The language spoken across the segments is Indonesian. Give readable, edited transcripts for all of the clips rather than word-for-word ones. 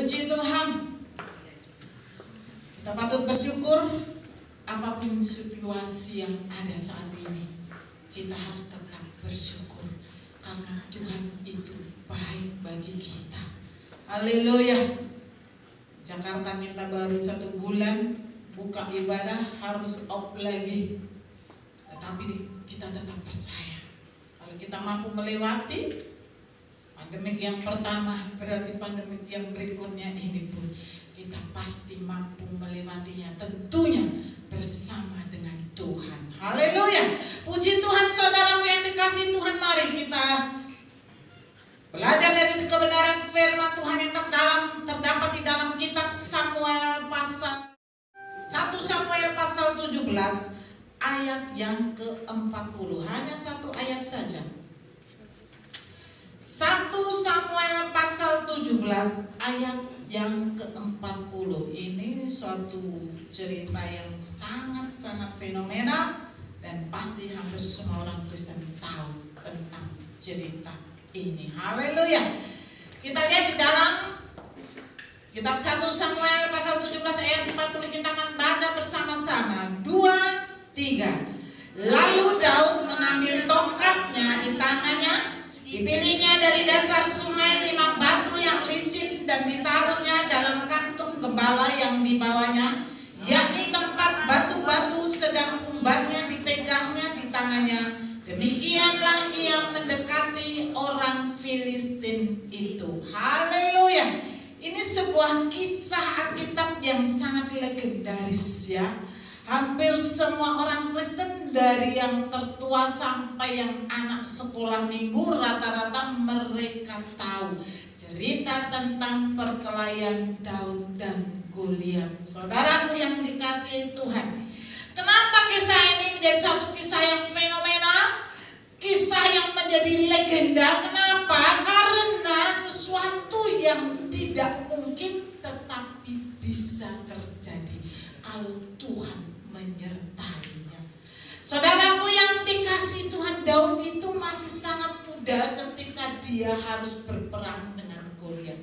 Puji Tuhan. Kita patut bersyukur apapun situasi yang ada saat ini. Kita harus tetap bersyukur karena Tuhan itu baik bagi kita. Haleluya. Jakarta kita baru 1 bulan buka ibadah, harus off lagi. Tetapi kita tetap percaya kalau kita mampu melewati pandemik yang pertama, berarti pandemik yang berikutnya ini pun kita pasti mampu melewatinya, tentunya bersama dengan Tuhan. Haleluya. Puji Tuhan, saudaraku yang dikasihi Tuhan. Mari kita belajar dari kebenaran firman Tuhan yang terdapat di dalam kitab Samuel pasal 1 Samuel pasal 17 ayat yang ke-40. Hanya satu ayat saja. 1 Samuel pasal 17 ayat yang ke-40. Ini suatu cerita yang sangat-sangat fenomenal dan pasti hampir semua orang Kristen tahu tentang cerita ini. Haleluya. Kita lihat di dalam kitab 1 Samuel pasal 17 ayat 40. Kita akan baca bersama-sama. 2, 3. Lalu Daud mengambil tongkatnya di tangannya, dipilihnya dari dasar sungai 5 batu yang licin dan ditaruhnya dalam kantung gembala yang dibawanya, yakni tempat batu-batu, sedang umbannya dipegangnya di tangannya. Demikianlah ia mendekati orang Filistin itu. Haleluya. Ini sebuah kisah Alkitab yang sangat legendaris ya. Hampir semua orang Kristen dari yang tertua sampai yang anak sekolah minggu rata-rata mereka tahu cerita tentang perkelahian Daud dan Goliat. Saudaraku yang dikasihi Tuhan, kenapa kisah ini menjadi suatu kisah yang fenomenal, kisah yang menjadi legenda? Kenapa? Karena sesuatu yang tidak mungkin tetapi bisa terjadi kalau Tuhan menyertainya. Saudaraku yang dikasihi Tuhan, Daud itu masih sangat muda ketika dia harus berperang dengan Goliat.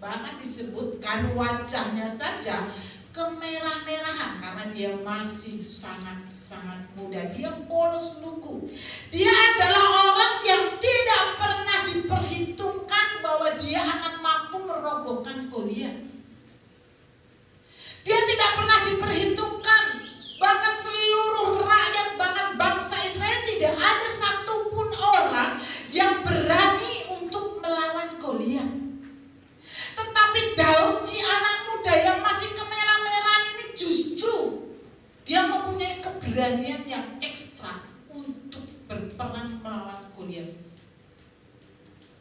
Bahkan disebutkan wajahnya saja kemerah-merahan karena dia masih sangat-sangat muda. Dia polos lugu. Dia adalah orang yang tidak pernah diperhitungkan bahwa dia akan mampu merobohkan Goliat. Dia tidak pernah diperhitungkan. Bahkan seluruh rakyat, bahkan bangsa Israel, tidak ada satupun orang yang berani untuk melawan Goliat. Tetapi Daud, si anak muda yang masih kemerah-merahan ini, justru dia mempunyai keberanian yang ekstra untuk berperang melawan Goliat.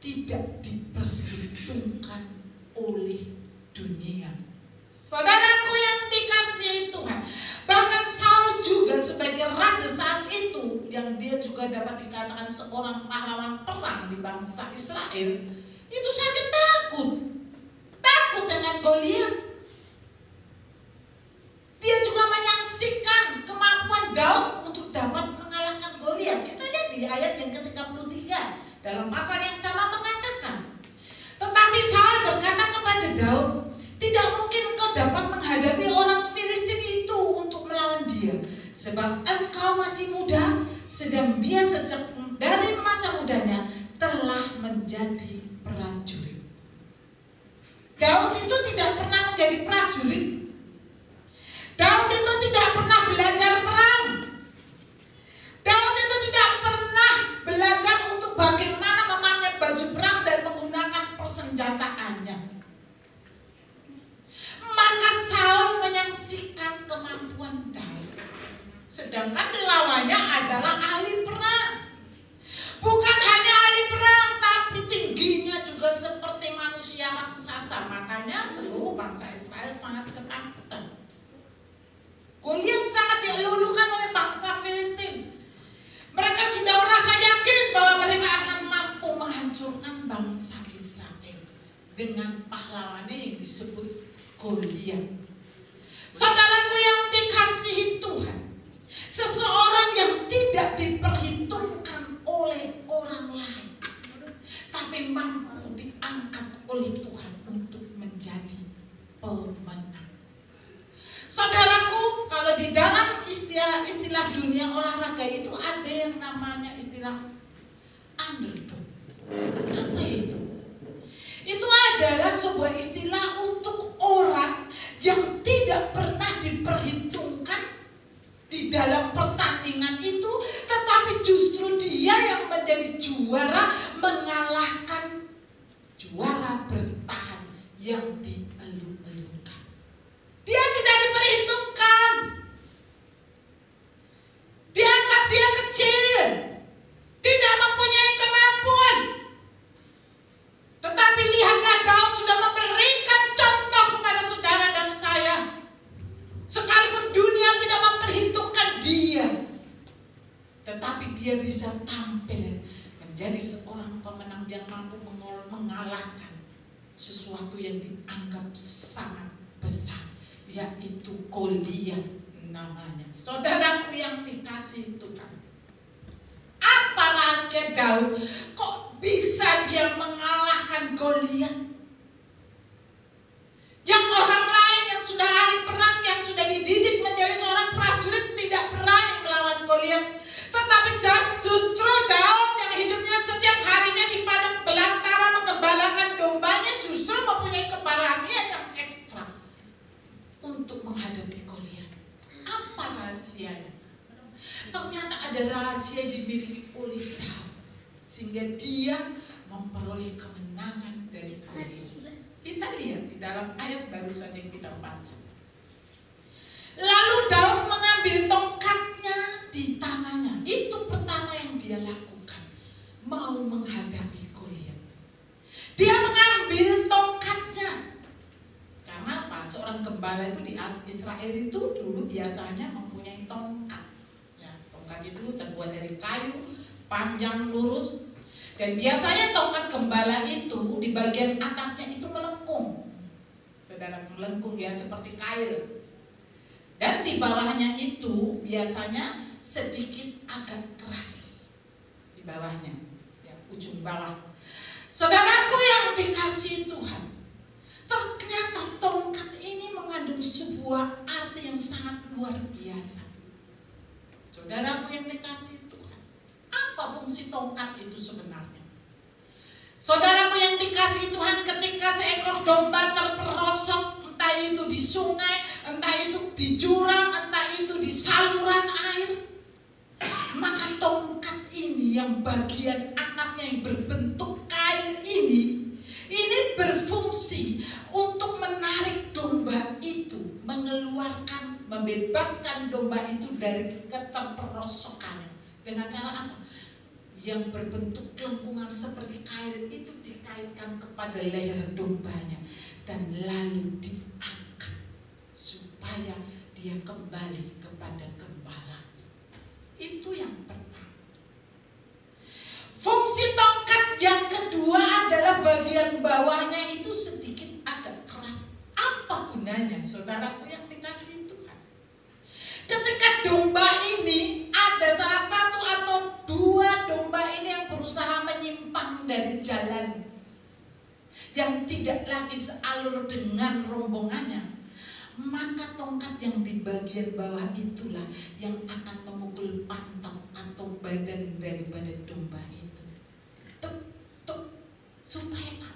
Tidak diperhitungkan oleh dunia. Saudaraku yang dikasihi Tuhan, bahkan Saul juga sebagai raja saat itu, yang dia juga dapat dikatakan seorang pahlawan perang di bangsa Israel, itu saja takut dengan Goliat. Dia juga menyaksikan kemampuan Daud untuk dapat mengalahkan Goliat. Kita lihat di ayat yang ke-33 dalam pasal yang sama mengatakan, tetapi Saul berkata kepada Daud, tidak mungkin engkau dapat menghadapi orang Filistin itu untuk melawan dia, sebab engkau masih muda, sedang dia sejak dari masa mudanya telah menjadi prajurit. Daud itu tidak pernah menjadi prajurit. Daud itu tidak pernah belajar perang. Daud itu tidak pernah belajar untuk bagaimana memakai baju perang dan menggunakan persenjataannya. Maka Saul menyaksikan kemampuan Daud, sedangkan lawannya adalah ahli perang. Bukan hanya ahli perang, tapi tingginya juga seperti manusia raksasa. Makanya seluruh bangsa Israel sangat ketakutan. Goliat sangat dilulukan oleh bangsa Filistin. Mereka sudah merasa yakin bahwa mereka akan mampu menghancurkan bangsa Israel dengan pahlawannya yang disebut Goliat. Saudaraku yang dikasihi Tuhan, seseorang yang tidak diperhitungkan oleh orang lain, tapi mampu diangkat oleh Tuhan untuk menjadi dalam istilah dunia olahraga itu ada yang namanya istilah underdog. Apa itu? Itu adalah sebuah istilah untuk orang yang tidak pernah diperhitungkan di dalam pertandingan itu, tetapi justru dia yang menjadi juara, mengalahkan juara bertahan yang dielu-elukan. Dia tidak diperhitungkan. Dianggap dia kecil, tidak mempunyai kemampuan. Tetapi lihatlah, Daud sudah memberikan contoh kepada saudara dan saya. Sekalipun dunia tidak memperhitungkan dia, tetapi dia bisa tampil menjadi seorang pemenang yang mampu mengalahkan sesuatu yang dianggap sangat besar, yaitu Goliat namanya. Saudaraku yang dikasihi Tuhan, apa rahasia Daud? Kok bisa dia mengalahkan Goliat? Yang orang lain yang sudah ahli perang, yang sudah dididik menjadi seorang prajurit tidak berani melawan Goliat. Tetapi justru Daud yang hidupnya setiap harinya di padang belantara menggembalakan dombanya, justru mempunyai keberanian yang ekstra untuk menghadapi Goliat. Apa rahasianya? Ternyata ada rahasia yang dimiliki oleh Daud, sehingga dia memperoleh kemenangan dari Goliat. Kita lihat di dalam ayat baru saja yang kita baca. Lalu Daud mengambil tongkatnya di tangannya. Itu pertama yang dia lakukan, mau menghadapi Goliat. Dia mengambil tongkatnya. Karena apa? Seorang gembala itu di Israel itu dulu biasanya mempunyai tongkat. Ya, tongkat itu terbuat dari kayu, panjang, lurus. Dan biasanya tongkat gembala itu di bagian atasnya itu melengkung. Saudara, melengkung ya, seperti kail. Dan di bawahnya itu biasanya sedikit agak keras. Di bawahnya, ya, ujung bawah. Saudaraku yang dikasihi Tuhan, ternyata tongkat ini mengandung sebuah arti yang sangat luar biasa. Saudaraku yang dikasihi Tuhan, apa fungsi tongkat itu sebenarnya? Saudaraku yang dikasihi Tuhan, ketika seekor domba terperosok, entah itu di sungai, entah itu di jurang, entah itu di saluran air, maka tongkat ini yang bagian atasnya yang berbentuk kail ini berfungsi untuk menarik domba itu, mengeluarkan, membebaskan domba itu dari keterperosokannya. Dengan cara apa? Yang berbentuk lengkungan seperti kail itu dikaitkan kepada leher dombanya dan lalu diangkat supaya dia kembali kepada gembala. Itu yang pertama. Fungsi tongkat yang kedua adalah bagian bawahnya itu sedikit agak keras. Apa gunanya, saudaraku yang dikasihi Tuhan? Ketika domba ini ada salah satu atau dua domba ini yang berusaha menyimpang dari jalan, yang tidak lagi sealur dengan rombongannya, maka tongkat yang di bagian bawah itulah yang akan memukul pantat atau badan daripada domba itu. Tuk, tuk, supaya apa?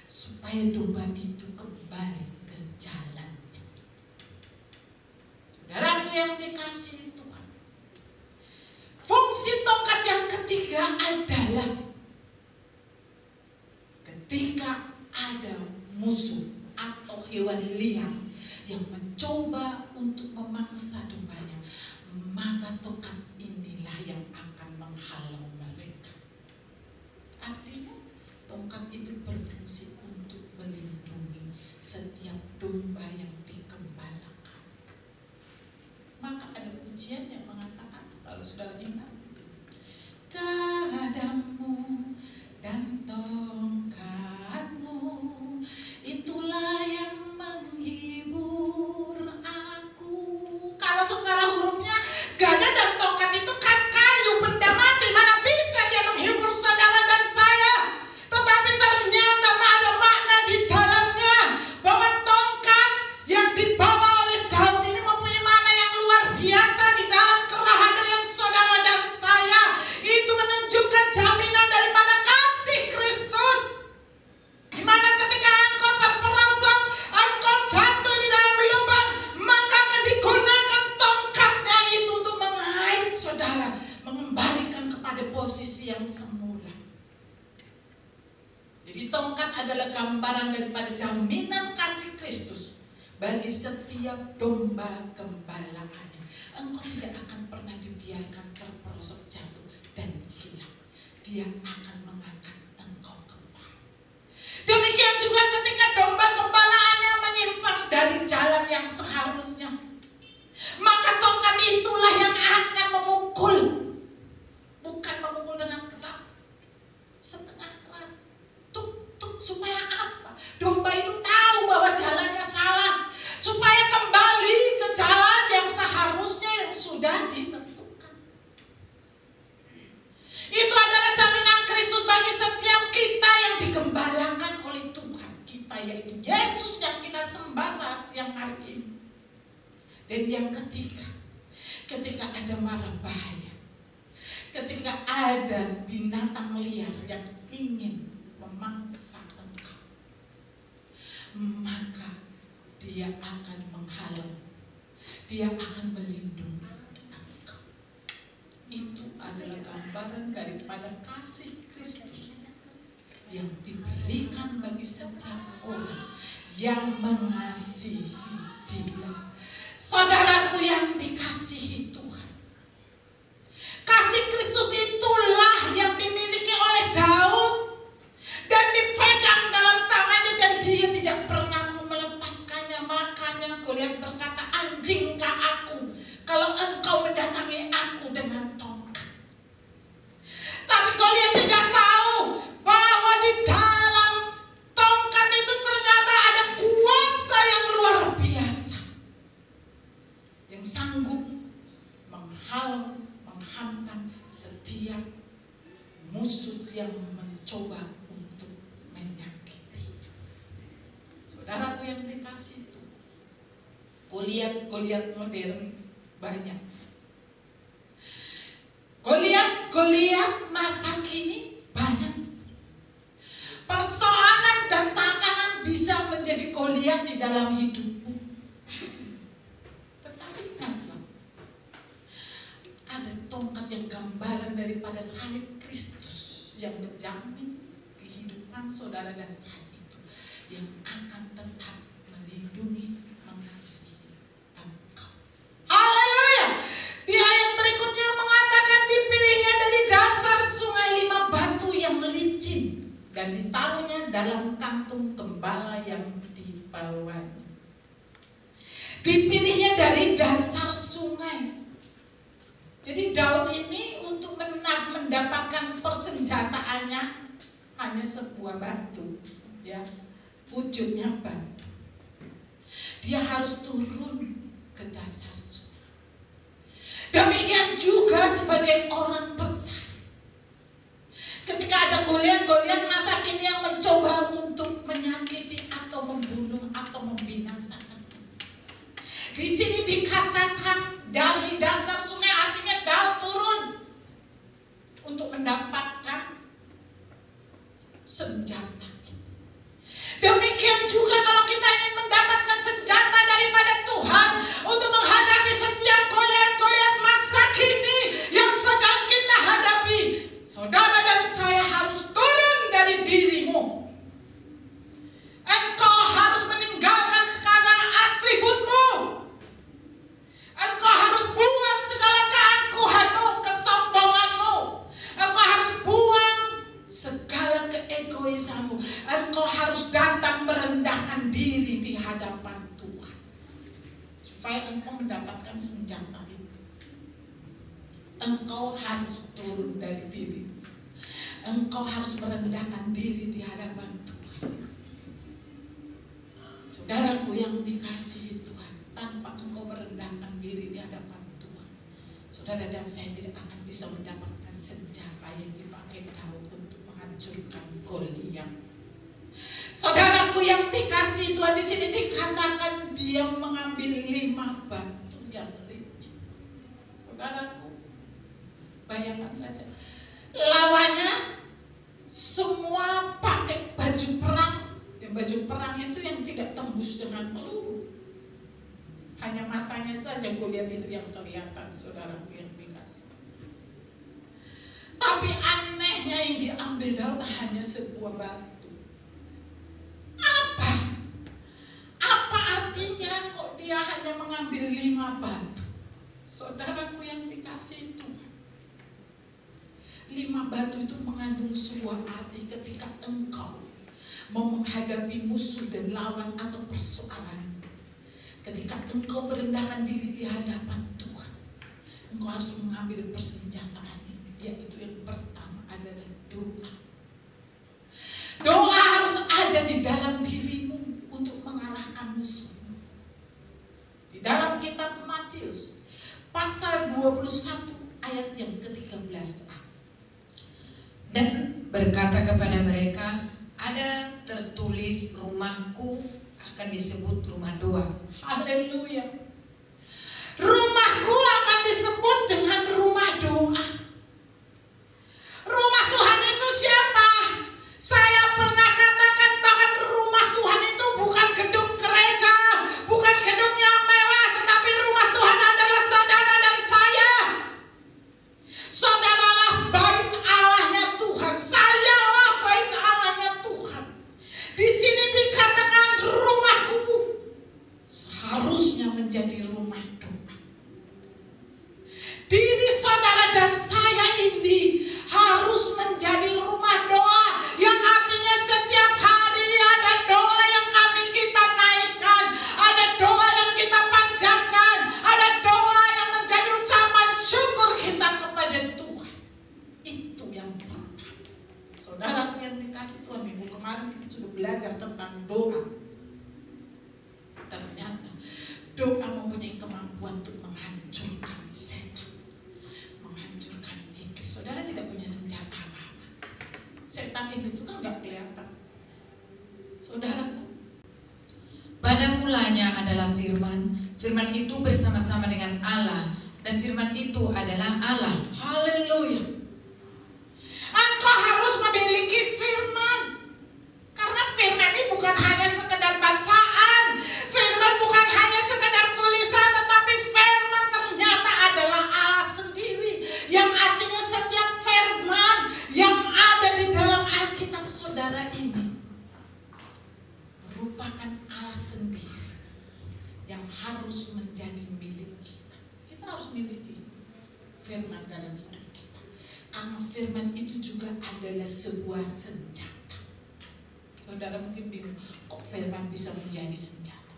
Supaya domba itu kembali ke jalan. Saudaraku yang dikasihi Tuhan, fungsi tongkat yang ketiga adalah ketika ada musuh atau hewan liar yang mencoba untuk memangsa dombanya, maka tongkat inilah yang akan menghalau mereka. Artinya tongkat itu berfungsi untuk melindungi setiap domba yang dikembalakan. Maka ada pujian yang mengatakan, kalau saudara ingat, gadamu dan tongkatmu itulah yang menghibur aku. Kalau secara hurufnya gada dan tongkat itu kan kayu, benda mati, mana bisa dia menghibur saudara dan saya. Tetapi ternyata ada makna di dalamnya, bahwa tongkat yang dibawa oleh Daud ini mempunyai makna yang luar biasa di dalam adalah gambaran daripada jaminan kasih Kristus bagi setiap domba gembalaannya. Engkau tidak akan pernah dibiarkan terperosok jatuh dan hilang. Dia akan mengangkat engkau kembali. Demikian juga ketika domba gembalaannya menyimpang dari jalan yang seharusnya, maka tongkat itulah yang akan memukul. Bukan memukul dengan keras, setengah keras. Tuk, supaya apa? Domba itu tahu bahwa jalannya salah, supaya kembali ke jalan yang seharusnya yang sudah ditentukan. Itu adalah jaminan Kristus bagi setiap kita yang digembalakan oleh Tuhan kita, yaitu Yesus yang kita sembah saat siang hari ini. Dan yang ketiga, ketika ada mara bahaya, ketika ada binatang liar yang ingin memangsa engkau, maka dia akan menghalau, dia akan melindungi engkau. Itu adalah gambaran daripada kasih Kristus yang diberikan bagi setiap orang yang mengasihi Dia. Saudaraku yang dikasihi Tuhan, kasih Kristus itulah yang dimiliki oleh Daud dan dipegang dalam tangannya, dan dia tidak pernah melepaskannya. Makanya Goliat berkata, anjingkah aku kalau engkau mendatangi aku dengan tongkat. Tapi Goliat tidak tahu bahwa di dalam tongkat itu ternyata ada kuasa yang luar biasa, yang sanggup menghalau, menghantam setiap musuh yang mencoba untuk menyakitinya. Saudaraku yang dikasih itu, Goliat modern banyak. Goliat masa kini banyak. Persoalan dan tantangan bisa menjadi Goliat di dalam hidupmu. Tetapi ingatlah, ada tongkat yang gambaran daripada salib Kristus yang menjamin kehidupan saudara dan saya itu, yang akan tetap melindungi, mengasihi engkau. Haleluya! Di ayat berikutnya mengatakan dipilihnya dari dasar sungai 5 batu yang licin dan ditaruhnya dalam kantung gembala yang dibawanya. Dipilihnya dari dasar sungai. Jadi Daud ini untuk mendapatkan persenjataannya hanya sebuah batu, ya, wujudnya batu. Dia harus turun ke dasar sungai. Demikian juga sebagai orang percaya. Ketika ada Goliat masa kini yang mencoba untuk menyakiti atau membunuh atau membinasakan. Di sini dikatakan dari dasar sungai, artinya Daud turun untuk mendapatkan senjata. Demikian juga kalau kita ingin mendapatkan senjata daripada Tuhan untuk menghadapi setiap Goliat masa kini yang sedang kita hadapi, saudara dan saya harus turun dari dirimu. Engkau harus meninggalkan segala atributmu. Engkau harus buang segala keangkuhanmu, kesombonganmu. Engkau harus buang segala keegoisanmu. Engkau harus datang merendahkan diri di hadapan Tuhan, supaya engkau mendapatkan senjata itu. Engkau harus turun dari diri. Engkau harus merendahkan diri di hadapan Tuhan. Saudaraku yang dikasihi Tuhan, tanpa engkau merendahkan diri di hadapan Tuhan, saudara dan saya tidak akan bisa mendapatkan senjata yang dipakai Daud untuk menghancurkan Goliat. Saudaraku yang dikasihi Tuhan, di sini dikatakan dia mengambil 5 batu yang licin. Saudaraku, bayangkan saja, lawannya semua pakai baju perang. Yang baju perang itu yang tidak tembus dengan peluru. Hanya matanya saja Goliat itu yang kelihatan, saudaraku yang dikasihi. Tapi anehnya yang diambil Daud hanya sebuah batu. mengambil 5 batu. Saudaraku yang dikasihi Tuhan, 5 batu itu mengandung sebuah arti ketika engkau mau menghadapi musuh dan lawan atau persoalan. Ketika engkau merendahkan diri di hadapan Tuhan, engkau harus mengambil persenjataan ini, yaitu yang pertama adalah doa. Doa harus ada di dalam dirimu untuk mengalahkan musuhmu. Di dalam kitab Matius pasal 21 ayat yang ke-13a. Dan berkata kepada mereka, ada tertulis, rumahku akan disebut rumah doa. Haleluya. Rumahku akan disebut dengan rumah doa. Rumah Tuhan itu siapa? Saya pernah katakan bahkan rumah Tuhan itu bukan gedung gereja, bukan gedung yang mewah, tetapi rumah Tuhan adalah saudara dan saya. Saudaralah bait Allahnya Tuhan, sayalah bait Allahnya Tuhan. Di sini dikatakan rumahku harusnya menjadi rumah doa. Diri saudara dan saya ini harus menjadi rumah doa, yang artinya setiap hari ada doa yang kita naikkan, ada doa yang kita panjatkan, ada doa yang menjadi ucapan syukur kita kepada Tuhan. Itu yang pertama. Saudaraku yang dikasih Tuhan, minggu kemarin kita sudah belajar tentang doa. Ternyata doa mempunyai kemampuan untuk menghancurkan setan, menghancurkan iblis. Saudara tidak punya senjata apa-apa. Setan iblis itu kan gak kelihatan. Saudaraku, Pada mulanya adalah firman, firman itu bersama-sama dengan Allah, dan firman itu adalah Allah. haleluya. Engkau harus memiliki firman. Karena firman ini bukan hanya sekedar bacaan, firman bukan hanya sekedar tulisan, tetapi firman ternyata adalah Allah sendiri. Yang artinya setiap firman yang ada di dalam Alkitab saudara ini merupakan Allah sendiri yang harus menjadi milik kita. Kita harus miliki firman dalam hidup kita, karena firman itu juga adalah sebuah senjata. Saudara mungkin bingung, kok firman bisa menjadi senjata?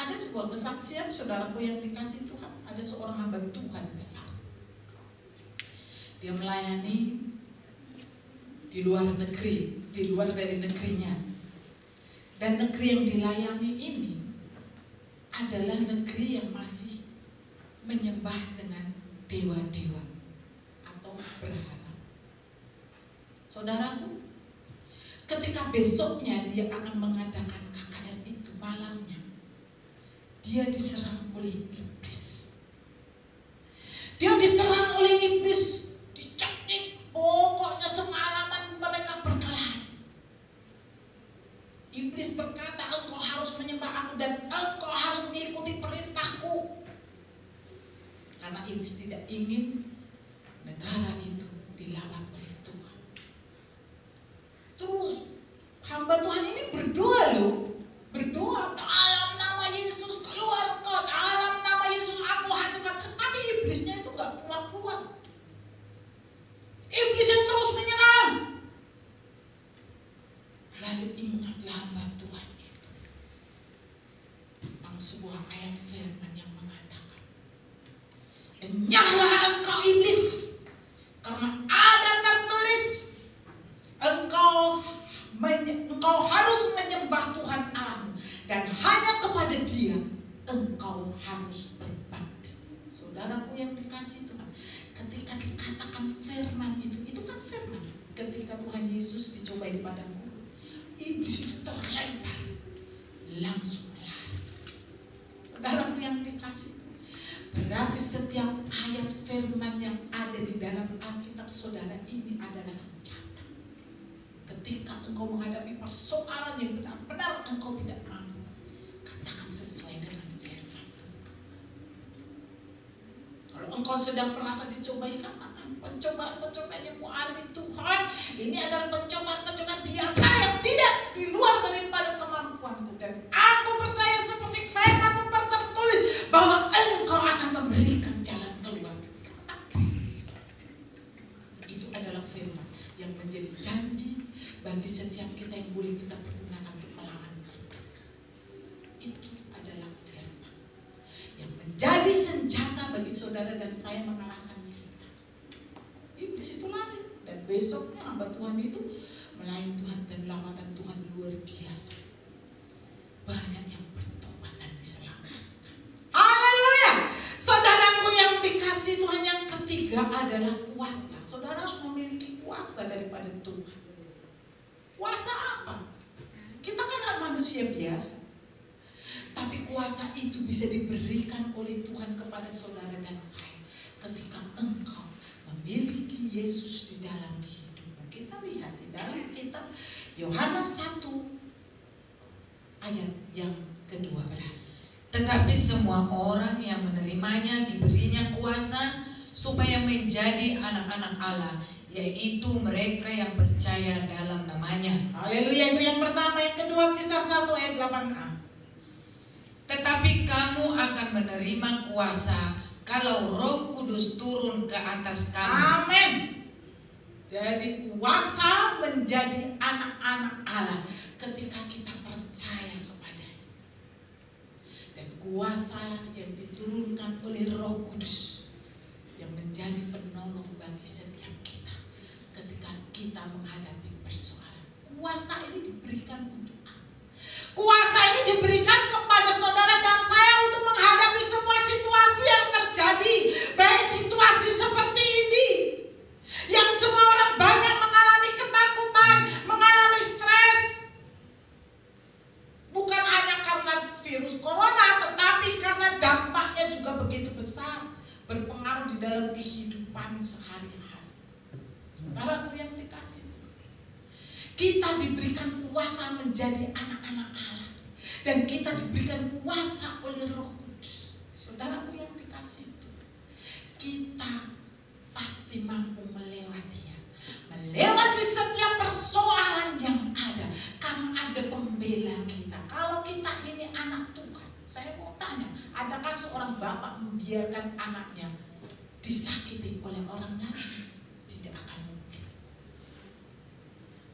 Ada sebuah kesaksian saudaraku yang dikasih Tuhan. Ada seorang hamba Tuhan besar. Dia melayani di luar negeri, di luar dari negerinya. Dan negeri yang dilayani ini adalah negeri yang masih menyembah dengan dewa-dewa atau berhala. Saudaraku, ketika besoknya dia akan mengadakan KKR itu, malamnya dia diserang oleh iblis. Dia diserang oleh iblis, dicekik, pokoknya semalaman mereka berkelahi. Iblis berkata, engkau harus menyembah aku dan engkau harus mengikuti perintahku. Karena iblis tidak ingin negara itu dilawat oleh Tuhan. Terus hamba Tuhan ini berdoa loh, berdoa dalam nama Yesus keluar kau, dalam nama Yesus aku hancurkan. Tetapi iblisnya itu gak keluar-keluar. Iblisnya terus menyerang. Lalu ingatlah hamba Tuhan itu tentang sebuah ayat firman yang mengatakan, enyahlah engkau iblis, karena ada tertulis, engkau harus menyembah Tuhan Allahmu, dan hanya kepada Dia engkau harus berbakti. Saudaraku yang dikasih Tuhan, ketika dikatakan firman itu kan firman. Ketika Tuhan Yesus dicobai di padang gurun, iblis itu terlempar, langsung lari. Saudaraku yang dikasih Tuhan, berarti setiap ayat firman yang ada di dalam Alkitab saudara ini adalah senjata. Ketika engkau menghadapi persoalan yang benar-benar engkau tidak mampu, katakan sesuai dengan firman Tuhan. Kalau engkau sedang merasa dicobai, katakan pencobaan-pencobaan yang kualami Tuhan, ini adalah pencobaan-pencobaan biasa yang tidak di luar daripada kemampuanku. Dan aku percaya seperti firman tertulis, saudara dan saya mengalahkan setan. Di situ lari. Dan besoknya hamba Tuhan itu melayani Tuhan dan lawatan Tuhan luar biasa. Banyak yang bertobat dan diselamatkan. Haleluya. Saudaraku yang dikasih Tuhan, yang ketiga adalah kuasa. Saudara harus memiliki kuasa daripada Tuhan. Kuasa apa? Kita kan manusia biasa. Tapi kuasa itu bisa diberikan oleh Tuhan kepada saudara dan saya ketika engkau memiliki Yesus di dalam hidupmu. Kita lihat di dalam kitab Yohanes 1 ayat yang ke-12. Tetapi semua orang yang menerimanya diberinya kuasa supaya menjadi anak-anak Allah, yaitu mereka yang percaya dalam namanya. Haleluya, itu yang pertama. Yang kedua, Kisah 1 ayat 8a. Tetapi kamu akan menerima kuasa kalau Roh Kudus turun ke atas kamu. Amin. Jadi kuasa menjadi anak-anak Allah ketika kita percaya kepadanya. Dan kuasa yang diturunkan oleh Roh Kudus yang menjadi penolong bagi setiap kita ketika kita menghadapi persoalan. Kuasa ini diberikan untuk apa? Kuasa ini diberikan kepada saudara dan saya untuk menghadapi semua situasi yang terjadi, baik situasi seperti ini yang semua orang banyak mengalami ketakutan, mengalami stres, bukan hanya karena virus corona, tetapi karena dampaknya juga begitu besar, berpengaruh di dalam kehidupan sehari-hari. Saudaraku yang dikasih Tuhan, kita diberikan kuasa menjadi anak-anak Allah, dan kita diberikan kuasa oleh Roh Kudus. Saudaraku yang dikasih Tuhan, kita pasti mampu melewatinya, melewati setiap persoalan yang ada, karena ada pembela kita. Kalau kita ini anak Tuhan, saya mau tanya, adakah seorang bapak membiarkan anaknya disakiti oleh orang lain? Tidak akan mungkin.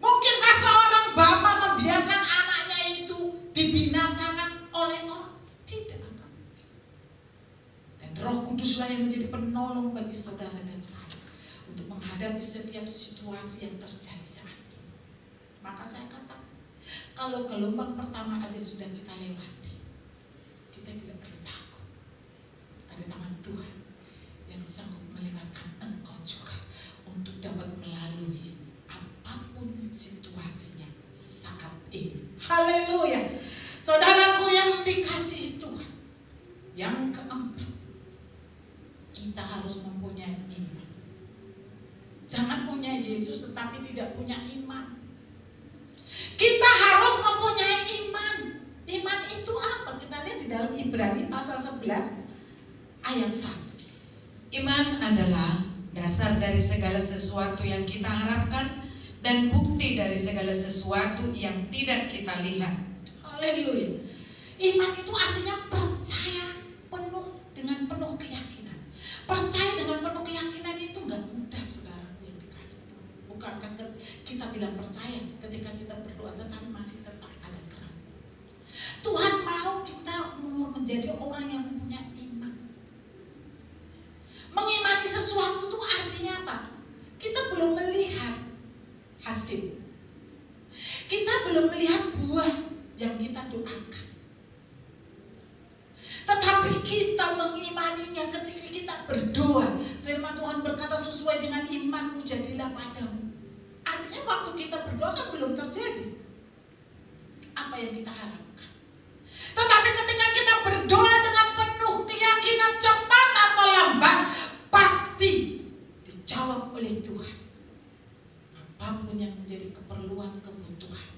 Mungkinkah seorang bapak membiarkan anaknya itu dibinasakan oleh orang? Tidak akan mungkin. Dan Roh Kuduslah yang menjadi penolong bagi saudara dan saya untuk menghadapi setiap situasi yang terjadi saat ini. Maka saya katakan, kalau gelombang pertama aja sudah kita lewati, kita tidak perlu takut. Ada tangan Tuhan yang sanggup melewatkan engkau juga untuk dapat melalui apapun situasinya saat ini. Haleluya. Saudaraku yang dikasihi Tuhan, yang keempat, kita harus mempunyai iman. Jangan punya Yesus tetapi tidak punya iman. Kita harus mempunyai iman. Iman itu apa? Kita lihat di dalam Ibrani pasal 11 ayat 1. Iman adalah dasar dari segala sesuatu yang kita harapkan dan bukti dari segala sesuatu yang tidak kita lihat. Haleluya. Iman itu artinya percaya penuh dengan penuh keyakinan. Percaya dengan penuh keyakinan itu enggak mudah, saudaraku yang dikasih Tuhan. Bukankah kita bilang percaya ketika kita berdoa tetapi masih tetap ada keraguan. Tuhan mau kita menjadi orang yang mempunyai iman. Mengimani sesuatu itu artinya apa? Kita belum melihat hasil. Kita belum melihat buah yang kita doakan. Tetapi kita mengimaninya ketika kita berdoa. Firman Tuhan berkata, sesuai dengan imanmu jadilah padamu. Artinya waktu kita berdoa kan belum terjadi apa yang kita harapkan. Tetapi ketika kita berdoa dengan penuh keyakinan, cepat atau lambat pasti dijawab oleh Tuhan. Apapun yang menjadi keperluan, kebutuhan,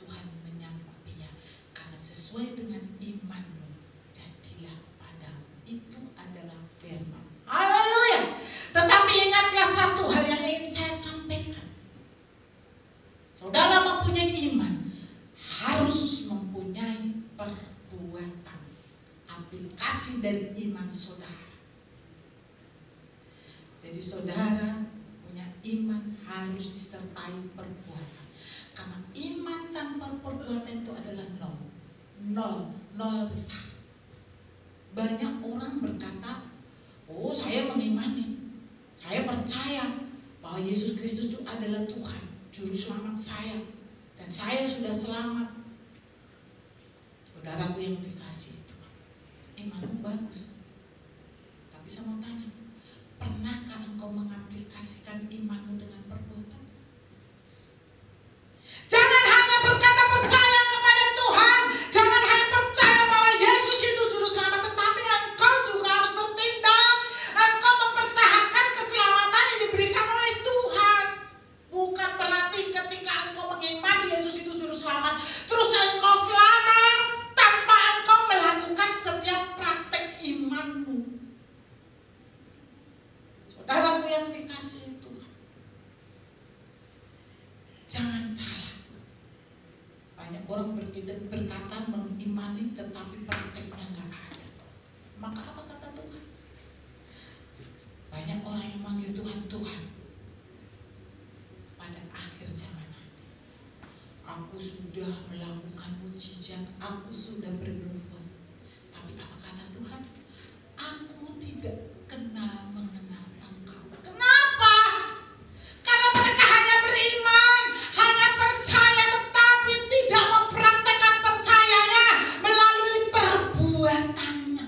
Tuhan menyanggupinya. Karena sesuai dengan imanmu jadilah padamu. Itu adalah firman. Haleluya. Tetapi ingatlah satu hal yang ingin saya sampaikan. Saudara mempunyai iman harus mempunyai perbuatan. Aplikasi dari iman saudara. Jadi saudara punya iman harus disertai perbuatan. Karena iman tanpa perbuatan itu adalah nol. Nol besar. Banyak orang berkata Oh, saya mengimani, saya percaya bahwa Yesus Kristus itu adalah Tuhan, Juru Selamat saya, dan saya sudah selamat. Saudaraku yang dikasihi Tuhan, imanmu bagus. Tapi saya mau tanya, pernahkah engkau mengaplikasikan imanmu dengan perbuatan? Jangan hanya berkata percaya kepada Tuhan, jangan hanya percaya bahwa Yesus itu Juru Selamat, tetapi engkau juga harus bertindak. Engkau mempertahankan keselamatan yang diberikan oleh Tuhan. Bukan berarti ketika engkau mengimani Yesus itu Juru Selamat, terus engkau selamat tanpa engkau melakukan setiap praktek imanmu. Saudaraku yang dikasihi Tuhan, jangan salah. Banyak orang berkata mengimani tetapi prakteknya nggak ada. Maka apa kata Tuhan? Banyak orang yang manggil Tuhan, Tuhan. Pada akhir zaman nanti, aku sudah melakukan mujizat, aku sudah bernubuat. Tapi apa kata Tuhan? Aku tidak mengenal engkau. Kenapa? Karena mereka hanya beriman, hanya percaya, tetapi tidak mempraktekkan percayanya melalui perbuatannya.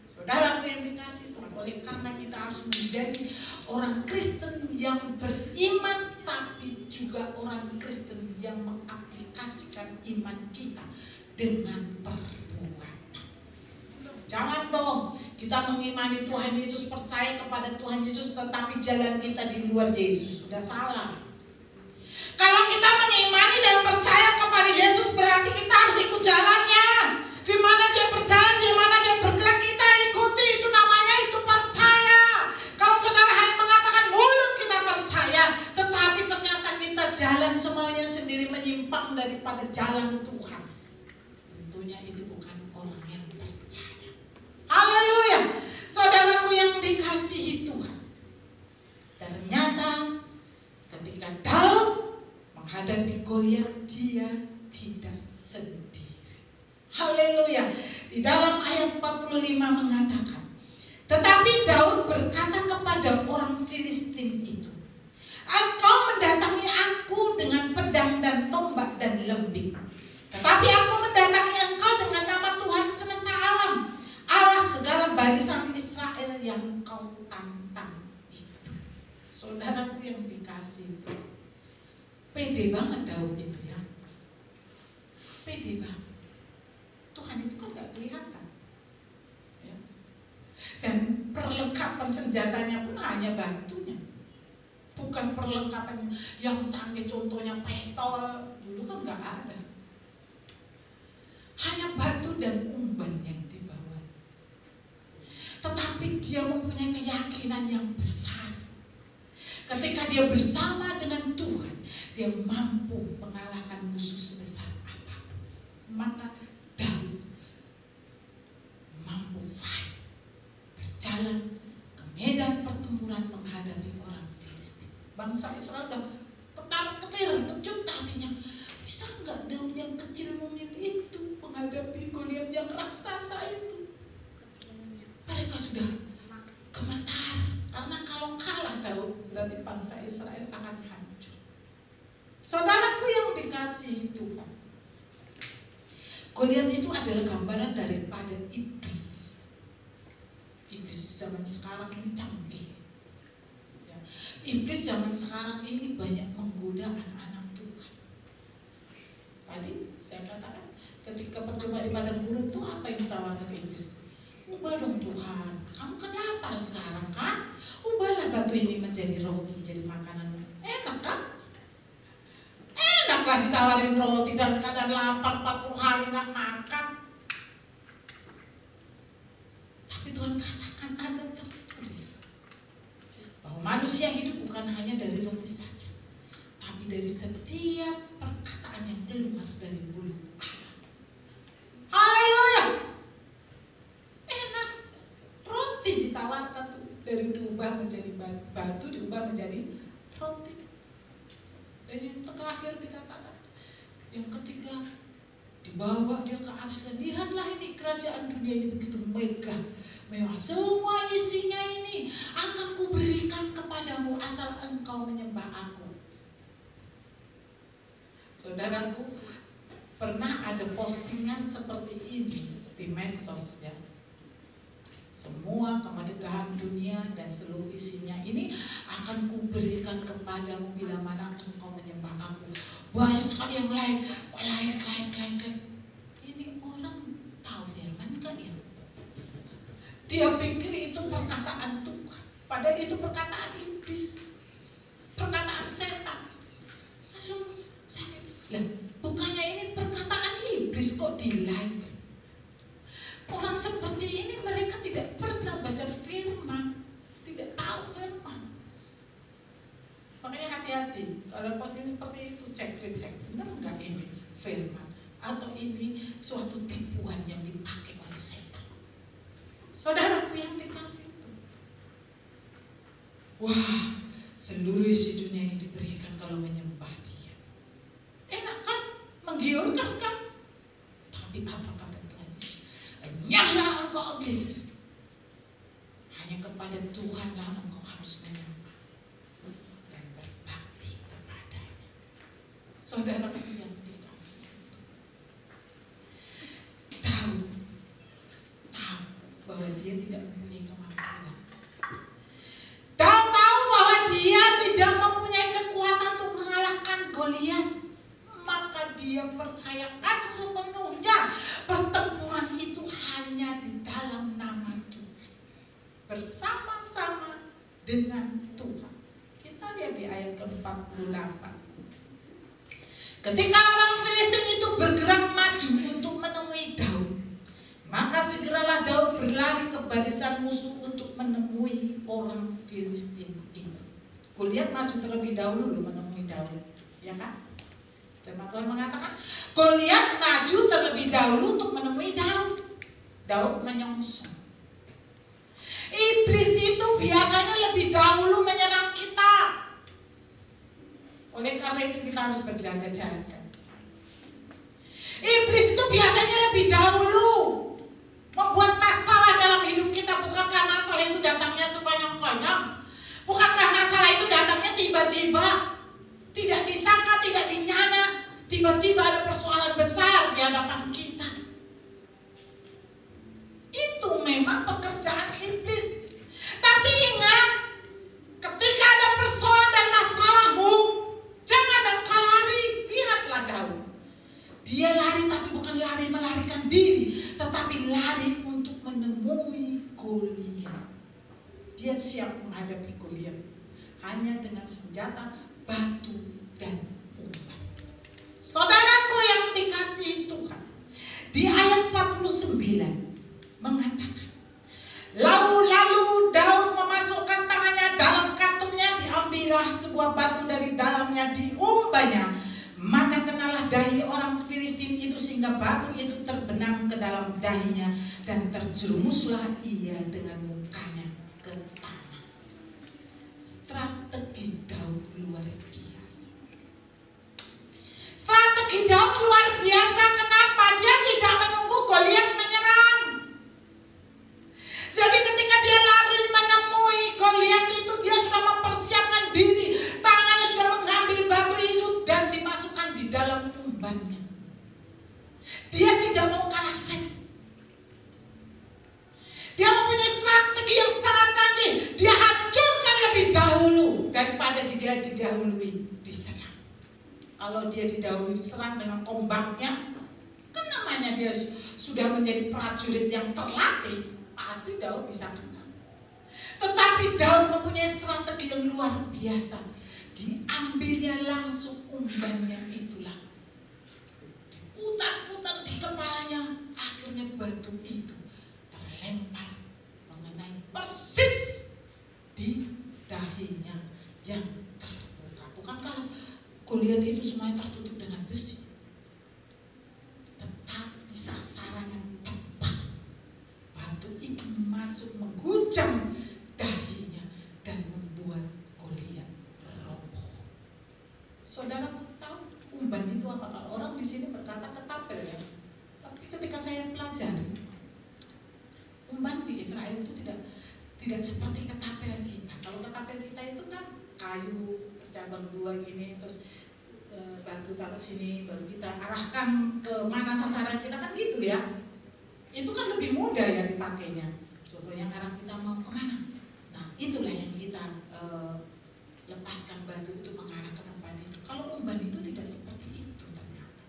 Saudaraku yang dikasihi Tuhan, oleh karena kita harus menjadi orang Kristen yang beriman, tapi juga orang Kristen yang mengaplikasikan iman kita dengan perbuatan. Jangan dong kita mengimani Tuhan Yesus, percaya kepada Tuhan Yesus, tetapi jalan kita di luar Yesus. Sudah salah. Kalau kita mengimani dan percaya kepada Yesus, berarti kita harus ikut jalannya. Di mana dia berjalan, di mana dia bergerak, kita ikuti. Itu namanya itu percaya. Kalau saudara hanya mengatakan mulut kita percaya, tetapi ternyata kita jalan semuanya sendiri, menyimpang daripada jalan Tuhan, tentunya itu bukan orang yang percaya. Haleluya. Saudaraku yang dikasihi Tuhan, ternyata ketika Daud menghadapi Goliat, dia tidak sendiri. Haleluya. Di dalam ayat 45 mengatakan, tetapi Daud berkata kepada orang Filistin itu, engkau mendatangi aku dengan pedang dan tombak dan lembing, tetapi aku mendatangi engkau dengan nama Tuhan semesta alam, Allah segala barisan Israel yang kau tantang itu. Saudaraku yang dikasihi itu, pede banget Daud itu ya. Pede banget. Tuhan itu kan gak kelihatan ya. Dan perlengkapan senjatanya pun hanya batunya, bukan perlengkapan yang canggih, contohnya pistol. Dulu kan gak ada. Hanya batu dan umban yang dibawa. Tetapi dia mempunyai keyakinan yang besar. Ketika dia bersama dengan Tuhan, dia mampu mengalahkan musuh sebesar apapun. Maka Daud mampu fight, berjalan ke medan pertempuran menghadapi orang Filistin. Bangsa Israel udah ketar-ketir, kejut hatinya. Bisa nggak Daud yang kecil mungil itu menghadapi Goliat yang raksasa itu? Mereka sudah gemetar, karena kalau kalah Daud berarti bangsa Israel akan hancur. Saudaraku yang dikasihi Tuhan, Goliat itu adalah gambaran daripada iblis. Iblis zaman sekarang ini canggih ya. Iblis zaman sekarang ini banyak menggoda anak-anak Tuhan. Tadi saya katakan ketika percuma di padang gurun itu apa yang ditawarkan iblis? Ubah dong Tuhan, kamu kan lapar sekarang kan? Ubahlah batu ini menjadi roti, menjadi makanan. Enak kan? Enaklah ditawarin roti dan keadaan lapar 40 hari nggak makan. Tapi Tuhan katakan ada tertulis bahwa manusia hidup bukan hanya dari roti saja, tapi dari setiap perkataan yang keluar dari mulut Allah. Haleluya. Enak. Roti ditawarkan tuh, dari diubah menjadi batu, diubah menjadi roti. Dan yang terakhir dikatakan, yang ketiga, dibawa dia ke atas dan lihatlah ini kerajaan dunia ini begitu megah, mewah. Semua isinya ini akan kuberikan kepadamu asal engkau menyembah aku. Saudaraku, pernah ada postingan seperti ini di medsos ya. Semua kemegahan dunia dan seluruh isinya ini akan kuberikan kepadamu bila mana engkau menyembah aku. Banyak sekali yang like. Ini orang tahu firman kan ya? Dia pikir itu perkataan Tuhan, padahal itu perkataan iblis, perkataan setan. Langsung saya, bukannya ini perkataan iblis kok di-like? Orang seperti ini mereka tidak pernah baca firman, tidak tahu firman. Makanya hati-hati kalau posting seperti itu, cek benar nggak ini firman atau ini suatu tipuan yang dipakai oleh setan. Saudaraku yang dikasih itu, wah, seluruh isi dunia ini diberikan kalau menyembah Dia. Enak kan? Menggiurkan kan? Tapi apa kata Tuhan Yesus? Enyahlah engkau iblis, hanya kepada Tuhanlah engkau harus menyembah dan berbakti kepadanya. Saudaraku yang dikasih, tahu bahwa dia tidak mempunyai kemampuan. Tahu bahwa dia tidak mempunyai kekuatan untuk mengalahkan Goliat. Maka dia percayakan sepenuhnya pertempuran itu hanya di dalam nama Tuhan, bersama-sama dengan Tuhan. Kita lihat di ayat ke-48. Ketika orang Filistin itu bergerak maju untuk menemui Daud, maka segeralah Daud berlari ke barisan musuh untuk menemui orang Filistin itu. Goliat maju terlebih dahulu menemui Daud, ya kan? Firman Tuhan mengatakan, Goliat maju terlebih dahulu untuk menemui Daud. Daud menyongsong. Iblis itu biasanya lebih dahulu menyerang kita. Oleh karena itu kita harus berjaga-jaga. Iblis itu biasanya lebih dahulu membuat masalah dalam hidup kita. Bukankah masalah itu datangnya sekonyong-konyong? Bukankah masalah itu datangnya tiba-tiba? Tidak disangka, tidak dinyana, tiba-tiba ada persoalan besar di hadapan kita. Itu memang pekerjaan iblis. Tapi ingat, ketika ada persoalan dan masalahmu, jangan engkau lari. Lihatlah Daud. Dia lari tapi bukan lari melarikan diri, tetapi lari untuk menemui Goliat. Dia siap menghadapi Goliat hanya dengan senjata batu dan umpan. Saudaraku yang dikasihi Tuhan, di ayat 49 mengatakan, lalu Daud memasukkan tangannya dalam kantungnya, diambillah sebuah batu dari dalamnya, diumbanya, maka kenalah dahi orang Filistin itu sehingga batu itu terbenam ke dalam dahinya dan terjerumuslah ia dengan mukanya ke tanah. Strategi Daud luar biasa. Strategi Daud luar biasa. Kenapa? Dia tidak menunggu Goliat menyerang. Jadi ketika dia lari menemui Goliat itu, dia sudah mempersiapkan diri. Tangannya sudah mengambil batu itu dan dimasukkan di dalam umbannya. Dia tidak mau kalah saing. Dia mempunyai strategi yang sangat canggih. Dia hancurkan lebih dahulu daripada dia didahului diserang. Kalau dia didahului serang dengan tombaknya, kan namanya dia sudah menjadi prajurit yang terlatih, pasti Daud bisa kena. Tetapi Daud mempunyai strategi yang luar biasa. Diambilnya langsung umbannya itulah, diputar-putar di kepalanya, akhirnya batu itu terlempar mengenai persis di dahinya yang terbuka. Bukankah Goliat itu semuanya tertutup dengan besi, tetapi sasaran yang tepat, batu itu masuk menghujam dahinya dan membuat Goliat roboh. Saudara tahu umban itu apa? Kalau orang di sini berkata ketapel ya, tapi ketika saya pelajari, umban di Israel itu tidak seperti ketapel kita. Kalau ketapel kita itu kan kayu bercabang dua gini, terus batu taruh sini, baru kita arahkan ke mana sasaran kita, kan gitu ya. Itu kan lebih mudah ya dipakainya. Contohnya arah kita mau kemana. Nah itulah yang kita lepaskan batu itu mengarah ke tempat itu. Kalau umban itu tidak seperti itu ternyata.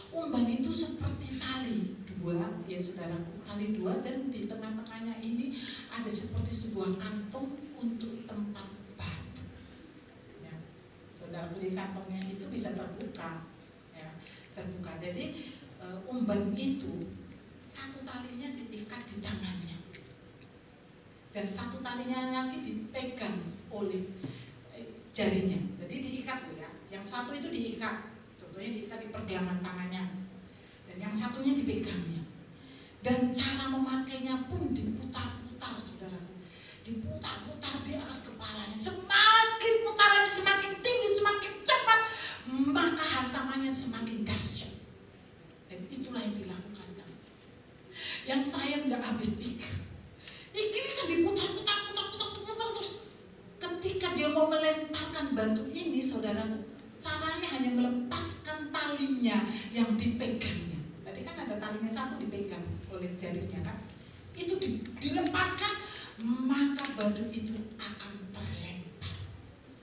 Umban itu seperti tali dua, ya saudaraku, tali dua, dan di tengah-tengahnya ini ada seperti sebuah kantong untuk tempat batu. Ya. Saudara beli kantongnya itu bisa terbuka, ya, terbuka. Jadi umban itu satu talinya diikat di tangannya, dan satu talinya lagi dipegang oleh jarinya. Jadi diikat ya. Yang satu itu diikat, contohnya diikat di pergelangan tangannya, dan yang satunya dipegangnya. Dan cara memakainya pun diputar-putar, saudaraku. Diputar-putar di atas kepalanya. Semakin putarannya semakin tinggi, semakin cepat, maka hantamannya semakin dahsyat. Dan itulah yang dilakukan. Yang saya nggak habis pikir. Ini kan diputar-putar terus. Ketika dia mau melemparkan batu ini, saudaraku, caranya hanya melepaskan talinya yang dipegangnya. Tadi kan ada talinya satu dipegang oleh jarinya kan. Itu dilepaskan, maka batu itu akan terlempar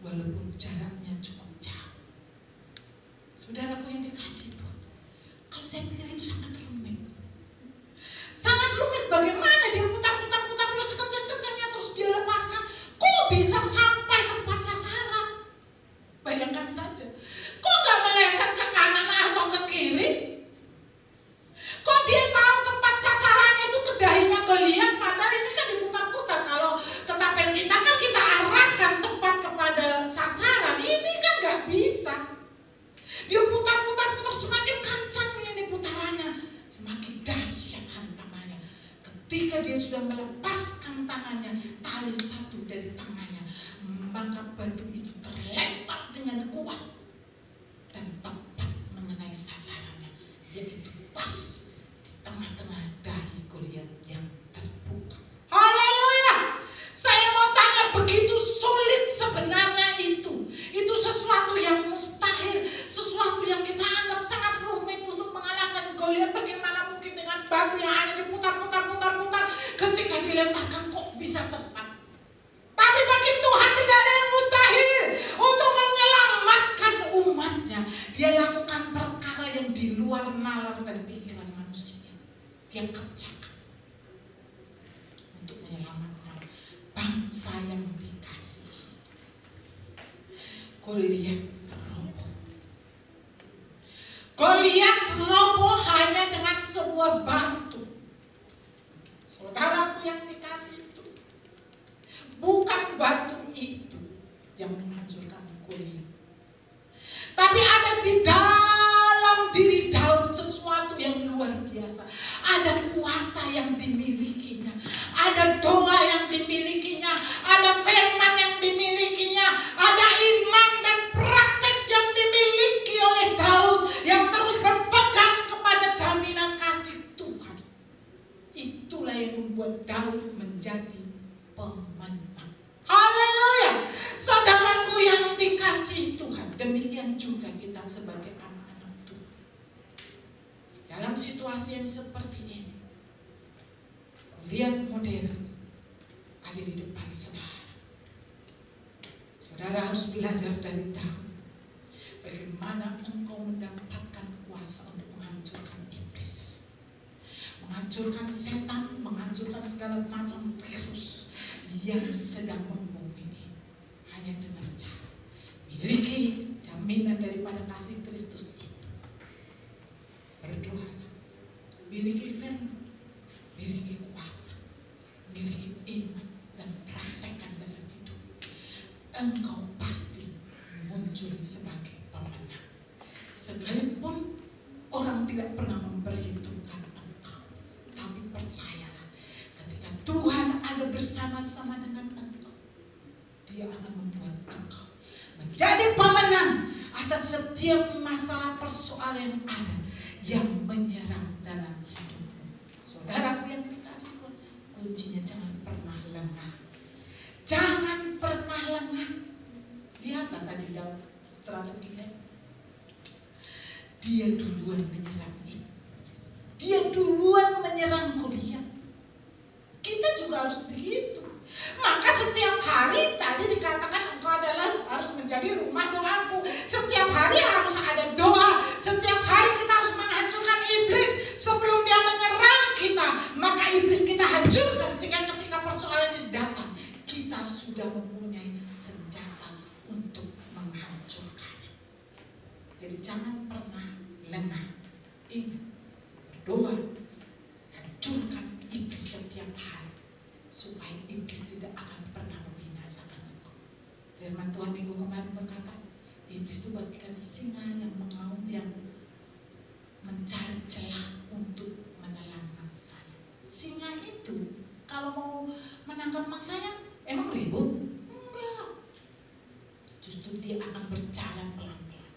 walaupun jaraknya cukup jauh. Saudaraku yang dikasih Tuhan, kalau saya pikir itu sangat rumit. Sangat rumit, bagaimana dia putar-putar terus kencang-kencangnya, terus dia lepaskan. Kok bisa sampai tepat sasaran? Bayangkan saja. Kok gak meleset ke kanan atau ke kiri? Kok dia tahu tempat sasarannya itu ke dahinya Goliat, padahal ini kan diputar-putar. Kalau ketapel kita kan kita arahkan tepat kepada sasaran. Ini kan gak bisa. Dia putar-putar semakin kencang ini putarannya, semakin dahsyat hantamannya. Ketika dia sudah melepaskan tangannya, tali satu dari tangannya, maka batu itu terlempar dengan kuat dan tepat mengenai sasarannya, yaitu pas di tengah-tengah dahi Goliat yang terbuka. Haleluya! Saya mau tanya, begitu sulit sebenarnya itu. Itu sesuatu yang mustahil, sesuatu yang kita anggap sangat rumit untuk mengalahkan Goliat. Bagaimana mungkin dengan batu yang hanya diputar-putar, ketika dilemparkan kok bisa tepat? Tapi bagi Tuhan tidak ada yang mustahil. Untuk menyelamatkan umatnya, dia lakukan perkara yang di luar nalar dan pikiran manusia. Dia kerjakan untuk menyelamatkan bangsa yang dikasihi. Goliat roboh. Goliat roboh hanya dengan sebuah batu. Saudaraku yang dikasih itu, bukan batu itu yang menghancurkan Goliat, tapi ada di dalam diri Daud sesuatu yang luar biasa. Ada kuasa yang dimilikinya, ada doa yang dimilikinya, ada firman yang dimilikinya, ada iman dan praktek yang dimiliki oleh Daud yang terus berpegang kepada jaminan kasih Tuhan. Itulah yang membuat Daud menjadi pemenang. Haleluya! Saudaraku yang dikasihi Tuhan, demikian juga kita sebagai anak-anak Tuhan. Dalam situasi yang seperti ini, Goliat modern ada di depan saudara. Saudara harus belajar dari Daud. Bagaimana engkau mendapatkan kuasa untuk menghancurkan iblis, menghancurkan setan, menghancurkan segala macam virus yang sedang membumi ini, hanya dengan cara miliki jaminan daripada kasih Kristus itu. Berdoa, miliki firman, miliki kuasa, miliki iman, dan praktekkan dalam hidup. Engkau pasti muncul sebagai pemenang, sekalipun orang tidak pernah memperhitungkan engkau. Tapi percayalah, ketika Tuhan ada bersama-sama dengan engkau, Dia akan membuat engkau menjadi pemenang atas setiap masalah persoalan yang ada yang menyerang dalam hidupmu. Saudaraku yang dikasihi Tuhan, kuncinya jangan pernah lengah. Jangan pernah lengah. Lihatlah tadi Daud strateginya. Dia duluan menyerang iblis. Dia duluan menyerang Goliat. Kita juga harus begitu. Maka setiap hari tadi dikatakan engkau adalah harus menjadi rumah doaku. Setiap hari harus ada doa. Setiap hari kita harus menghancurkan iblis sebelum dia menyerang kita. Maka iblis kita hancurkan sehingga ketika persoalan itu datang, kita sudah mempunyai senjata untuk menghancurkannya. Jadi jangan pernah lengah. Ingat, berdoa, hancurkan iblis setiap hari supaya iblis tidak akan pernah membinasakan engkau. Firman Tuhan minggu kemarin berkata, iblis itu bagikan singa yang mengaum, yang mencari celah untuk menelan mangsanya. Singa itu kalau mau menangkap mangsanya emang ribut? Enggak. Justru dia akan berjalan pelan-pelan.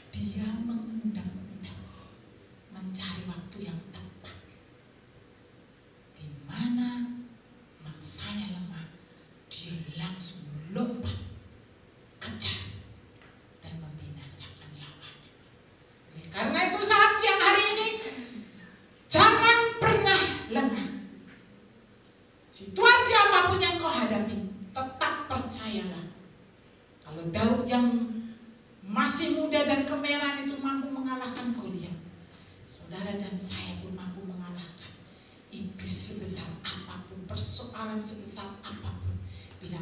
Dia mengendap-endap, mencari waktu yang tepat, di mana mangsanya lemah, dia langsung lompat, kejar, dan membinasakan lawannya. Karena itu saat siang hari ini, jangan pernah lengah. Situasi apapun yang kau hadapi, tetap percayalah. Kalau Daud yang masih muda dan kemerahan itu mampu mengalahkan Goliat, saudara dan saya pun mampu mengalahkan iblis sebesar apapun, persoalan sebesar apapun. Bila